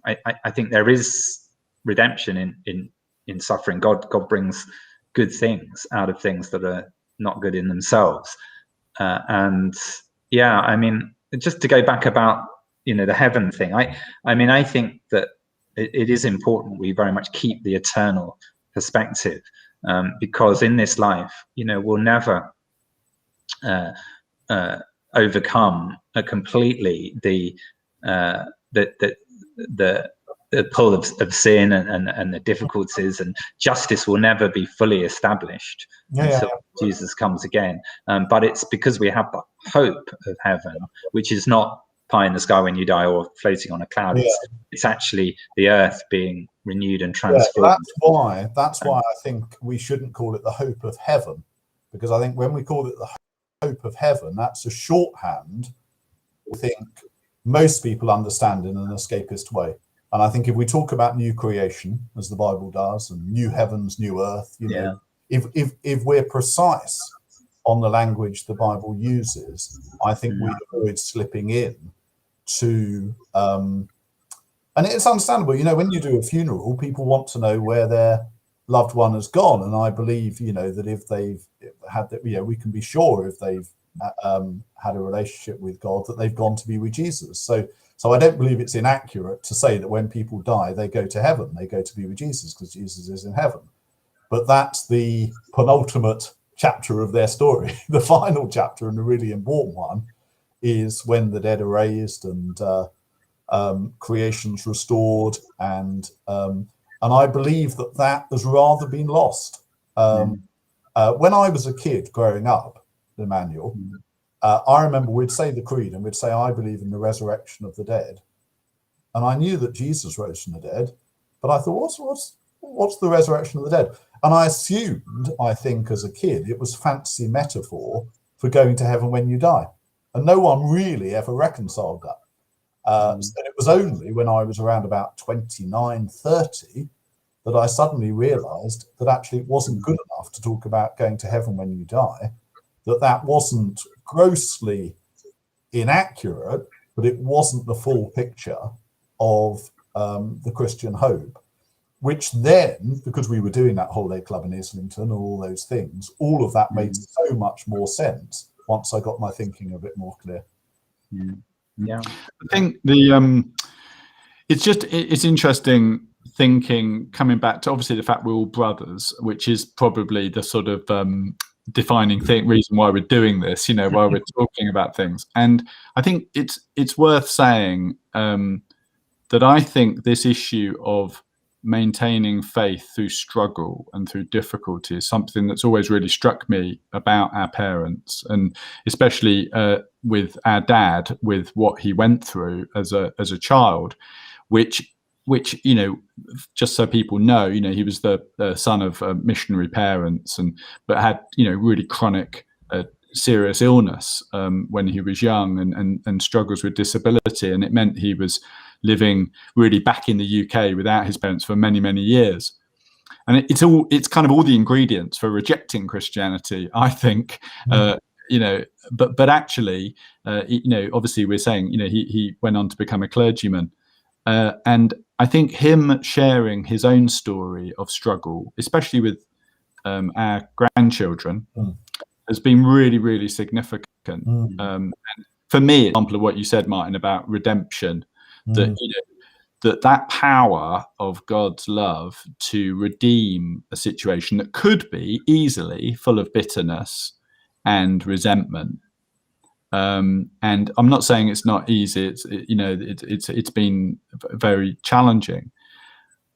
I think there is redemption in suffering. God brings good things out of things that are not good in themselves, and yeah, I mean, just to go back about, you know, the heaven thing, I mean, I think that it is important we very much keep the eternal perspective, because in this life, you know, we'll never overcome completely the the pull of sin and the difficulties, and justice will never be fully established until Jesus comes again. But it's because we have the hope of heaven, which is not pie in the sky when you die or floating on a cloud. It's actually the earth being renewed and transformed. That's why I think we shouldn't call it the hope of heaven, because I think when we call it the hope of heaven, that's a shorthand I think most people understand in an escapist way. And I think if we talk about new creation, as the Bible does, and new heavens, new earth, you know, if we're precise on the language the Bible uses, I think we avoid slipping in to and it's understandable, you know, when you do a funeral, people want to know where their loved one has gone, and I believe, you know, that if they've had that, you know, we can be sure if they've had a relationship with God that they've gone to be with Jesus. So I don't believe it's inaccurate to say that when people die, they go to heaven, they go to be with Jesus because Jesus is in heaven. But that's the penultimate chapter of their story. The final chapter, and the really important one, is when the dead are raised and creation's restored, and I believe that has rather been lost. When I was a kid growing up, Emmanuel, I remember we'd say the creed and we'd say, I believe in the resurrection of the dead. And I knew that Jesus rose from the dead, but I thought, what's the resurrection of the dead? And I assumed, I think as a kid, it was fancy metaphor for going to heaven when you die. And no one really ever reconciled that. So it was only when I was around about 29, 30 that I suddenly realized that actually it wasn't good enough to talk about going to heaven when you die, that wasn't grossly inaccurate, but it wasn't the full picture of the Christian hope, which then, because we were doing that holiday club in Islington and all those things, all of that made so much more sense once I got my thinking a bit more clear. I think it's interesting thinking, coming back to obviously the fact we're all brothers, which is probably the sort of defining reason why we're doing this, you know, why we're talking about things. And I think it's worth saying that I think this issue of maintaining faith through struggle and through difficulty is something that's always really struck me about our parents, and especially with our dad, with what he went through as a child, which you know, just so people know, you know, he was the son of missionary parents, but had, you know, really chronic serious illness when he was young, and struggles with disability, and it meant he was living really back in the UK without his parents for many years. And it's kind of all the ingredients for rejecting Christianity, I think. You know, but actually, you know, obviously we're saying, you know, he went on to become a clergyman, and I think him sharing his own story of struggle, especially with our grandchildren, has been really significant. And for me, example of what you said, Martin, about redemption, that, you know, that power of God's love to redeem a situation that could be easily full of bitterness and resentment. And I'm not saying it's not easy. You know, it's been very challenging,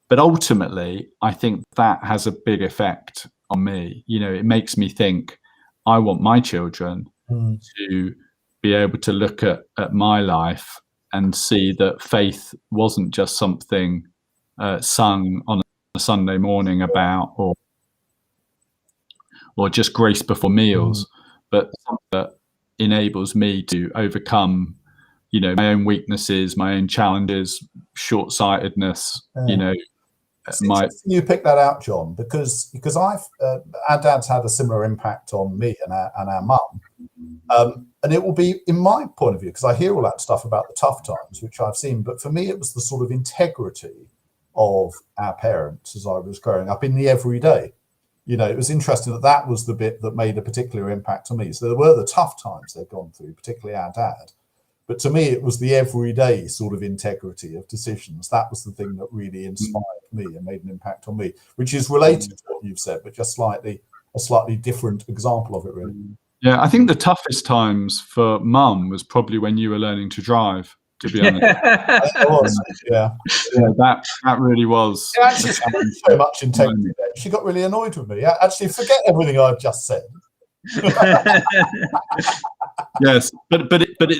but ultimately, I think that has a big effect on me. You know, it makes me think I want my children to be able to look at my life and see that faith wasn't just something sung on a Sunday morning about, or just grace before meals, but something that enables me to overcome, you know, my own weaknesses, my own challenges, short-sightedness. You know, you pick that out, John, because our dad's had a similar impact on me and our mum, and it will be, in my point of view, because I hear all that stuff about the tough times, which I've seen, but for me it was the sort of integrity of our parents as I was growing up in the everyday. You know, it was interesting that was the bit that made a particular impact on me. So there were the tough times they'd gone through, particularly our dad. But to me, it was the everyday sort of integrity of decisions. That was the thing that really inspired me and made an impact on me, which is related to what you've said, but just a slightly different example of it, really. Yeah, I think the toughest times for Mum was probably when you were learning to drive. to be honest. It was, yeah. Yeah, that really was. It actually showed so much integrity there. She got really annoyed with me. Actually, forget everything I've just said. Yes, but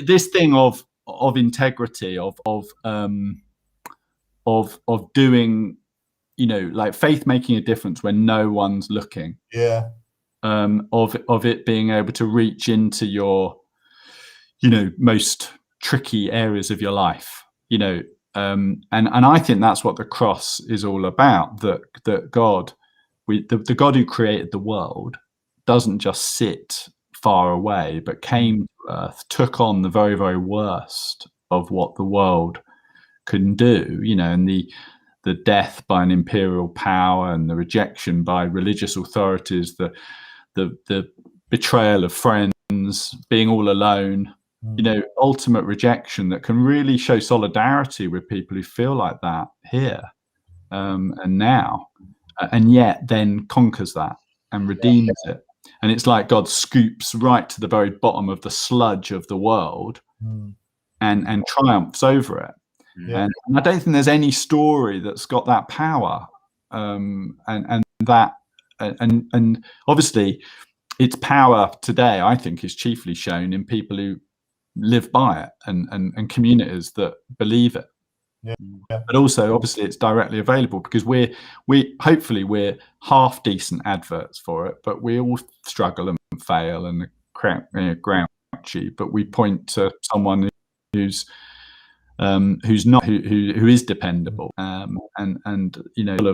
this thing of integrity, of doing, like faith making a difference when no one's looking. Yeah. Of it being able to reach into your, most tricky areas of your life, and I think that's what the cross is all about. That God, the God who created the world, doesn't just sit far away, but came to earth, took on the very, very worst of what the world can do, and the death by an imperial power, and the rejection by religious authorities, the betrayal of friends, being all alone, ultimate rejection that can really show solidarity with people who feel like that here and now, and yet then conquers that and redeems it. And it's like God scoops right to the very bottom of the sludge of the world and triumphs over it. And I don't think there's any story that's got that power. And obviously its power today, I think, is chiefly shown in people who live by it and communities that believe it. But also, obviously, it's directly available because we hopefully we're half decent adverts for it, but we all struggle and fail and grouchy. But we point to someone who's not who is dependable and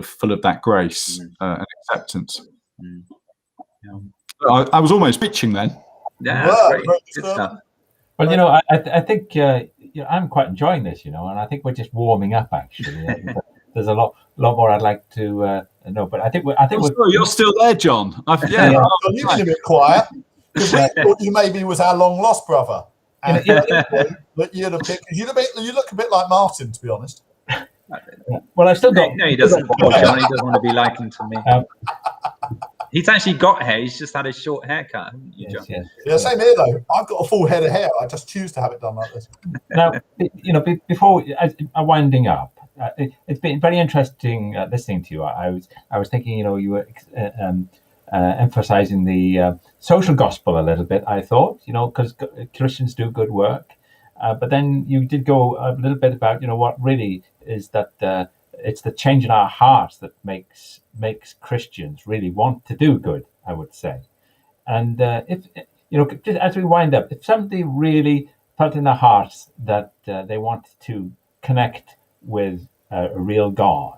full of that grace and acceptance. I was almost pitching then. Yeah, that's great. Good stuff. Well, I think I'm quite enjoying this, and I think we're just warming up. Actually, there's a lot more I'd like to know, but I think you're still there, John. You've been a bit quiet because we thought you maybe was our long lost brother. And you look a bit like Martin, to be honest. Well, I still got. No, he doesn't. John, he doesn't want to be likened to me. He's actually got hair. He's just had a short haircut, haven't you, John? Yes. Yeah, same here though. I've got a full head of hair. I just choose to have it done like this. Now, before winding up, it's been very interesting listening to you. I was thinking, you were emphasizing the social gospel a little bit. I thought, because Christians do good work, but then you did go a little bit about, what really is that. It's the change in our hearts that makes Christians really want to do good, I would say. And if just as we wind up, if somebody really felt in their hearts that they wanted to connect with a real God,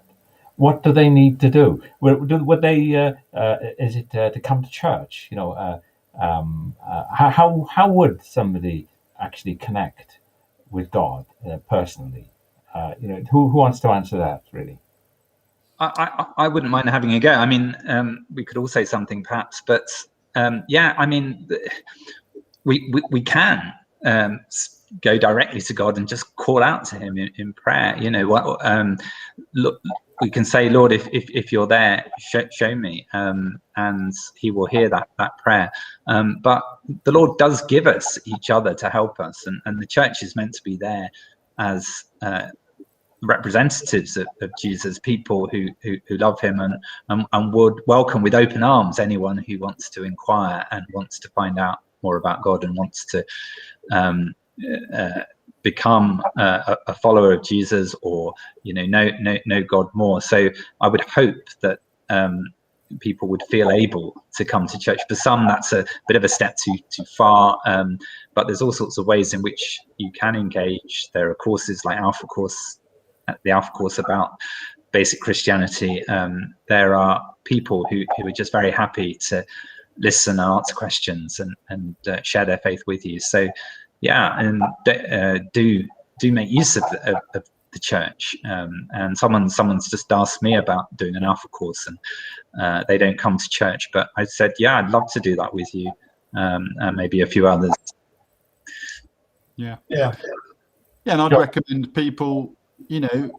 what do they need to do? Would they? Is it to come to church? How would somebody actually connect with God personally? Who wants to answer that, really? I wouldn't mind having a go. I mean, we could all say something perhaps, but I mean, we can go directly to God and just call out to Him in prayer. Look, we can say, Lord, if you're there, show me, and He will hear that prayer. But the Lord does give us each other to help us, and the church is meant to be there as representatives of Jesus, people who love Him and would welcome with open arms anyone who wants to inquire and wants to find out more about God and wants to become a follower of Jesus, or know God more. So I would hope that people would feel able to come to church. For some, that's a bit of a step too far, but there's all sorts of ways in which you can engage. There are courses like the Alpha Course about basic Christianity. There are people who are just very happy to listen and answer questions and share their faith with you. So and do make use of the church. And someone's just asked me about doing an Alpha Course, and they don't come to church, but I said, I'd love to do that with you, and maybe a few others. And I'd recommend people, do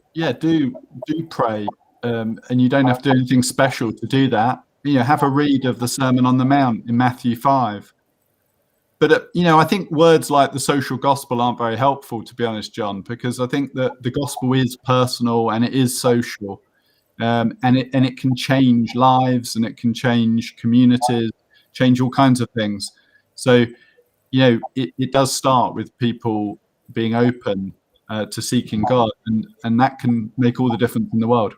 pray, and you don't have to do anything special to do that. Have a read of the Sermon on the Mount in Matthew 5. But I think words like the social gospel aren't very helpful, to be honest, John, because I think that the gospel is personal and it is social, and it can change lives and it can change communities, change all kinds of things. So it does start with people being open to seeking God, and that can make all the difference in the world.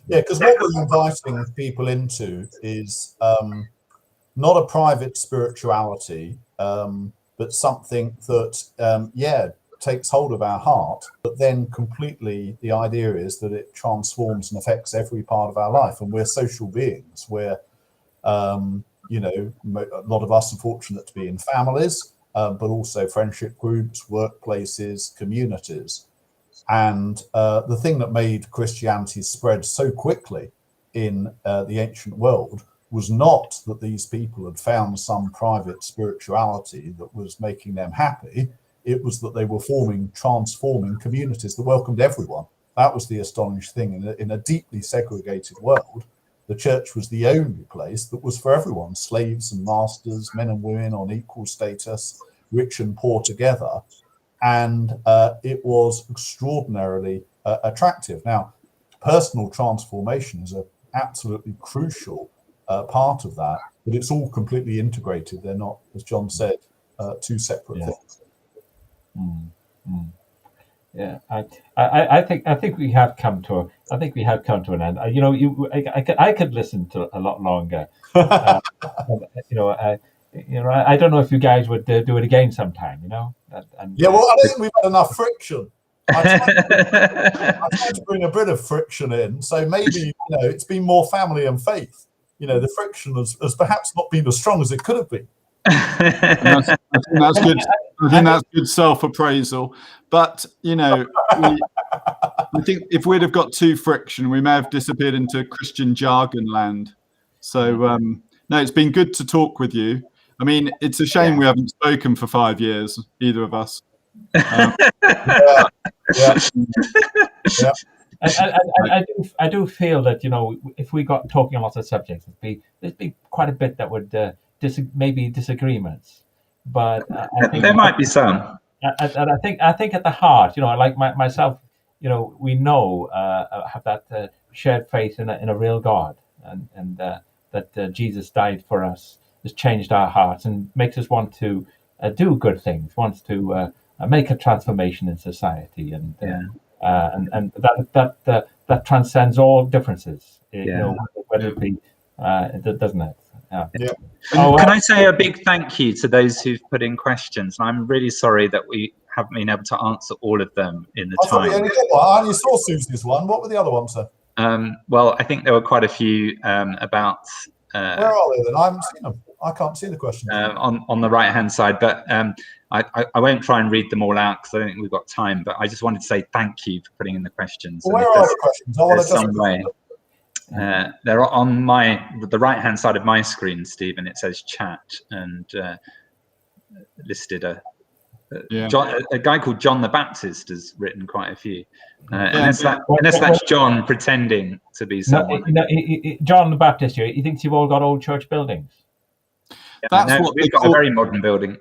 Yeah, because what we're inviting people into is not a private spirituality, but something that, takes hold of our heart, but then completely the idea is that it transforms and affects every part of our life. And we're social beings. We're, a lot of us are fortunate to be in families, but also friendship groups, workplaces, communities. And the thing that made Christianity spread so quickly in the ancient world was not that these people had found some private spirituality that was making them happy. It was that they were transforming communities that welcomed everyone. That was the astonishing thing. In a deeply segregated world, the church was the only place that was for everyone, slaves and masters, men and women on equal status, rich and poor together. And it was extraordinarily attractive. Now, personal transformation is an absolutely crucial part of that, but it's all completely integrated. They're not, as John said, two separate things. Yeah, I think we have come to an end. I could listen to a lot longer. I don't know if you guys would do it again sometime. Well, I don't think we've had enough friction. I tried to bring a bit of friction in, so maybe it's been more family and faith. The friction has perhaps not been as strong as it could have been. I think that's good. I think that's good self-appraisal. But I think if we'd have got too friction, we may have disappeared into Christian jargon land. So no, it's been good to talk with you. I mean, it's a shame we haven't spoken for 5 years, either of us. I do feel that if we got talking on lots of subjects, there'd be quite a bit that would maybe disagreements, but I think there might be some. And I think at the heart, like myself, we have that shared faith in a real God, and that Jesus died for us, has changed our hearts and makes us want to do good things, wants to make a transformation in society, and that transcends all differences. Whether it be, doesn't it? Yeah. Can I say a big thank you to those who've put in questions? I'm really sorry that we haven't been able to answer all of them in the time. I only saw Susie's one. What were the other ones, sir? Well, I think there were quite a few about. Where are they then? I haven't seen them. I can't see the questions. On the right-hand side, but I won't try and read them all out because I don't think we've got time. But I just wanted to say thank you for putting in the questions. Well, where are the questions? I want to some way. They're on the right-hand side of my screen, Stephen. It says chat and listed a guy called John the Baptist has written quite a few. Unless that's John pretending to be someone. John the Baptist here. He thinks you've all got old church buildings. We've got a very modern building.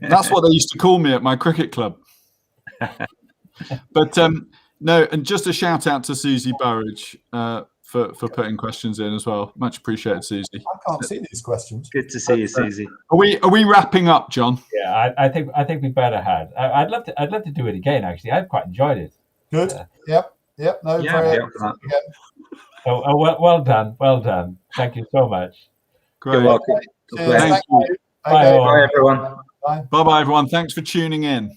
That's what they used to call me at my cricket club. But no, and just a shout out to Susie Burridge for putting questions in as well. Much appreciated, Susie. I can't see these questions. Good to see you, Susie. Are we wrapping up, John? Yeah, I think we better had. I'd love to do it again. Actually, I've quite enjoyed it. Good. Yep. No. Yeah. So well done. Thank you so much. Great. You're welcome. Thank you. Bye, Bye, everyone. Bye, everyone. Thanks for tuning in.